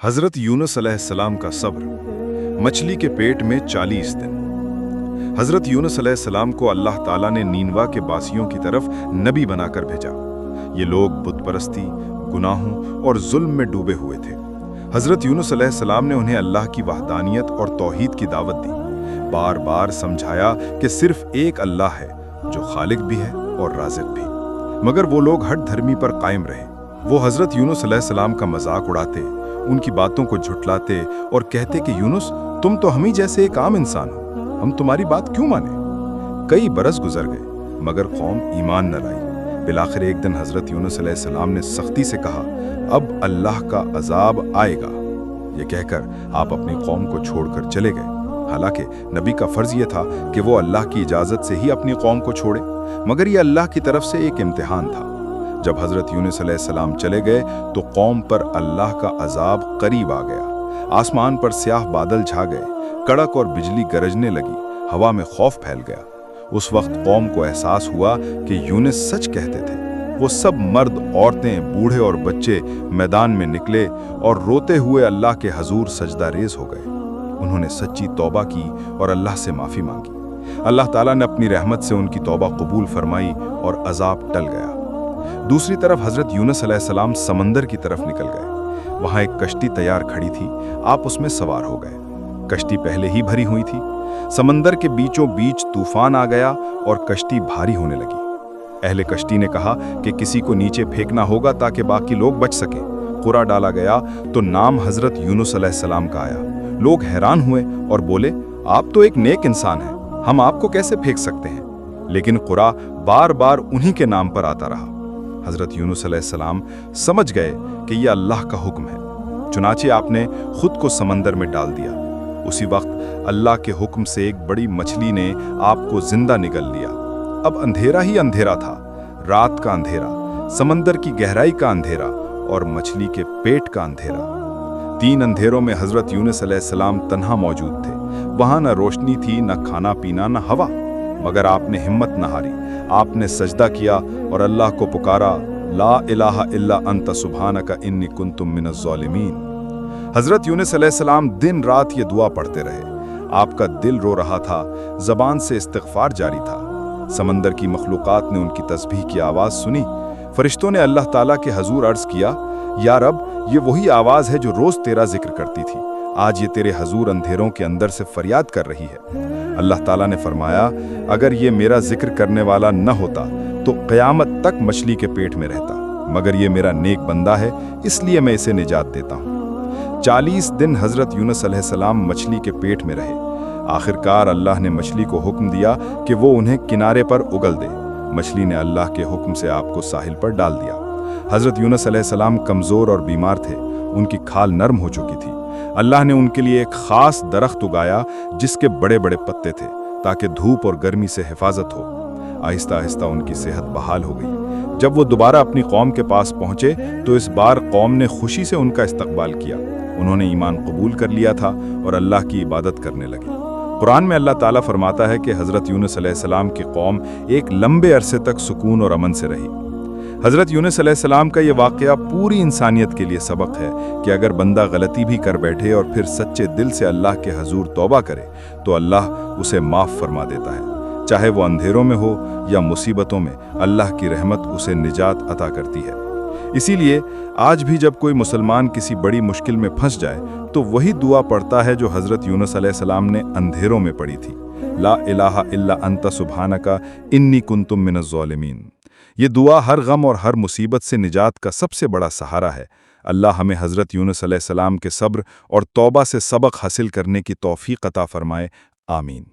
हज़रत यूनुस अलैहिस्सलाम का सब्र। मछली के पेट में 40 दिन। हज़रत यूनुस अलैहिस्सलाम को अल्लाह ताला ने नीनवा के बासियों की तरफ नबी बनाकर भेजा। ये लोग बुत परस्ती, गुनाहों और जुल्म में डूबे हुए थे। हज़रत यूनुस अलैहिस्सलाम ने उन्हें अल्लाह की वहदानियत और तौहीद की दावत दी। बार बार समझाया कि सिर्फ एक अल्लाह है जो खालिक भी है और राज़िक भी। मगर वो लोग हठ धर्मी पर कायम रहे। वो हज़रत यूनुस अलैहिस्सलाम का मजाक उड़ाते, उनकी बातों को झुठलाते और कहते कि यूनुस, तुम तो हम ही जैसे एक आम इंसान हो, हम तुम्हारी बात क्यों माने। कई बरस गुजर गए मगर कौम ईमान न लाई। बिलाखिर एक दिन हज़रत यूनुस अलैहिस्सलाम ने सख्ती से कहा, अब अल्लाह का अजाब आएगा। ये कहकर आप अपनी कौम को छोड़कर चले गए। हालांकि नबी का फर्ज ये था कि वो अल्लाह की इजाज़त से ही अपनी कौम को छोड़े, मगर ये अल्लाह की तरफ से एक इम्तिहान था। जब हज़रत यूनुस अलैहिस्सलाम चले गए तो कौम पर अल्लाह का अजाब करीब आ गया। आसमान पर स्याह बादल छा गए, कड़क और बिजली गरजने लगी, हवा में खौफ फैल गया। उस वक्त कौम को एहसास हुआ कि यूनुस सच कहते थे। वो सब मर्द, औरतें, बूढ़े और बच्चे मैदान में निकले और रोते हुए अल्लाह के हजूर सजदा रेज हो गए। उन्होंने सच्ची तौबा की और अल्लाह से माफ़ी मांगी। अल्लाह ताला ने अपनी रहमत से उनकी तौबा कबूल फरमाई और अजाब टल गया। दूसरी तरफ हज़रत यूनुस अलैहिस्सलाम समंदर की तरफ निकल गए। वहाँ एक कश्ती तैयार खड़ी थी, आप उसमें सवार हो गए। कश्ती पहले ही भरी हुई थी। समंदर के बीचों बीच तूफान आ गया और कश्ती भारी होने लगी। अहले कश्ती ने कहा कि किसी को नीचे फेंकना होगा ताकि बाकी लोग बच सकें। कुरा डाला गया तो नाम हज़रत यूनुस अलैहिस्सलाम का आया। लोग हैरान हुए और बोले, आप तो एक नेक इंसान हैं, हम आपको कैसे फेंक सकते हैं। लेकिन कुरा बार बार उन्हीं के नाम पर आता रहा। हज़रत यूनुस अलैहिस्सलाम समझ गए कि यह अल्लाह का हुक्म है। चुनाचे आपने खुद को समंदर में डाल दिया। उसी वक्त अल्लाह के हुक्म से एक बड़ी मछली ने आपको जिंदा निगल लिया। अब अंधेरा ही अंधेरा था, रात का अंधेरा, समंदर की गहराई का अंधेरा और मछली के पेट का अंधेरा। 3 अंधेरों में हज़रत यूनुस अलैहिस्सलाम तन्हा मौजूद थे। वहां न रोशनी थी, न खाना पीना, न हवा। मगर आपने हिम्मत न हारी। आपने सजदा किया और अल्लाह को पुकारा, ला इलाहा इल्ला अंत सुब्हानका इन्नी कुन्तु मिनज़ ज़ालिमीन। हज़रत यूनुस अलैहिस्सलाम दिन रात ये दुआ पढ़ते रहे। आपका दिल रो रहा था, ज़बान से इस्तिग़फ़ार जारी था। समंदर की मखलूक़ात ने उनकी तस्बीह की आवाज़ सुनी। फरिश्तों ने अल्लाह ताला के हजूर अर्ज़ किया, या रब, ये वही आवाज़ है जो रोज़ तेरा जिक्र करती थी। आज ये तेरे हजूर अंधेरों के अंदर से फरियाद कर रही है। अल्लाह ताला ने फरमाया, अगर ये मेरा जिक्र करने वाला न होता तो क़यामत तक मछली के पेट में रहता, मगर ये मेरा नेक बंदा है, इसलिए मैं इसे निजात देता हूँ। 40 दिन हज़रत यूनुस अलैहिस्सलाम मछली के पेट में रहे। आखिरकार अल्लाह ने मछली को हुक्म दिया कि वो उन्हें किनारे पर उगल दे। मछली ने अल्लाह के हुक्म से आपको साहिल पर डाल दिया। हज़रत यूनुस अलैहिस्सलाम कमज़ोर और बीमार थे, उनकी खाल नरम हो चुकी थी। अल्लाह ने उनके लिए एक ख़ास दरख्त उगाया जिसके बड़े बड़े पत्ते थे, ताकि धूप और गर्मी से हिफाजत हो। आहिस्ता आहिस्ता उनकी सेहत बहाल हो गई। जब वो दोबारा अपनी कौम के पास पहुँचे तो इस बार कौम ने खुशी से उनका इस्तकबाल किया। उन्होंने ईमान कबूल कर लिया था और अल्लाह की इबादत करने लगे। कुरान में अल्लाह ताला फरमाता है कि हज़रत यूनुस अलैहिस्सलाम की कौम एक लंबे अरसे तक सुकून और अमन से रही। हज़रत यूनुस अलैहिस्सलाम का ये वाक़या पूरी इंसानियत के लिए सबक है कि अगर बंदा गलती भी कर बैठे और फिर सच्चे दिल से अल्लाह के हजूर तौबा करे तो अल्लाह उसे माफ़ फरमा देता है। चाहे वो अंधेरों में हो या मुसीबतों में, अल्लाह की रहमत उसे निजात अता करती है। इसीलिए आज भी जब कोई मुसलमान किसी बड़ी मुश्किल में फंस जाए तो वही दुआ पढ़ता है जो हज़रत यूनुस अलैहिस्सलाम ने अंधेरों में पढ़ी थी, ला इलाहा इल्ला अंत सुब्हानका इन्नी कुन्तु मिनज़ ज़ालिमीन। ये दुआ हर गम और हर मुसीबत से निजात का सबसे बड़ा सहारा है। अल्लाह हमें हज़रत यूनुस अलैहिस्सलाम के सब्र और तौबा से सबक हासिल करने की तौफ़ीक़ अता फ़रमाए। आमीन।